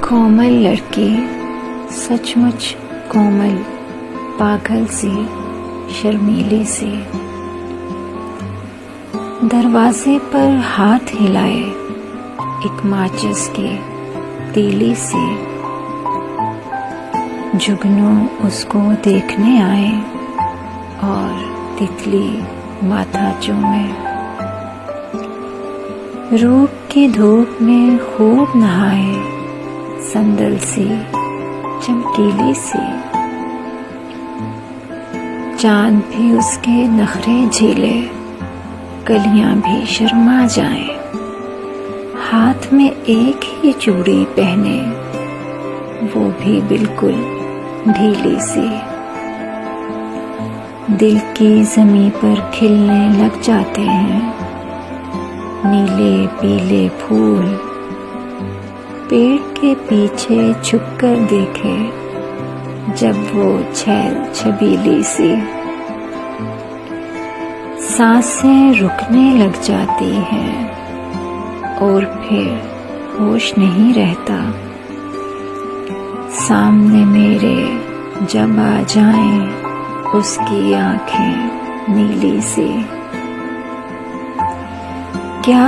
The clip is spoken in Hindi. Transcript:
कोमल लड़की, सचमुच कोमल, पागल सी, शर्मीली सी। दरवाजे पर हाथ हिलाए एक माचिस की तीली सी। जुगनू उसको देखने आए और तितली माथा चूमे। रूप की धूप में खूब नहाए, संदल सी, चमकीली सी। चांद भी उसके नखरे झेले, कलियां भी शर्मा जाएं। हाथ में एक ही चूड़ी पहने, वो भी बिल्कुल ढीली सी। दिल की ज़मीं पर खिलने लग जाते हैं नीले पीले फूल। पेड़ के पीछे छुपकर देखे जब वो छैल छबीली सी। सांसें रुकने लग जाती हैं और फिर होश नहीं रहता। सामने मेरे जब आ जाएं उसकी आंखें नीली सी। क्या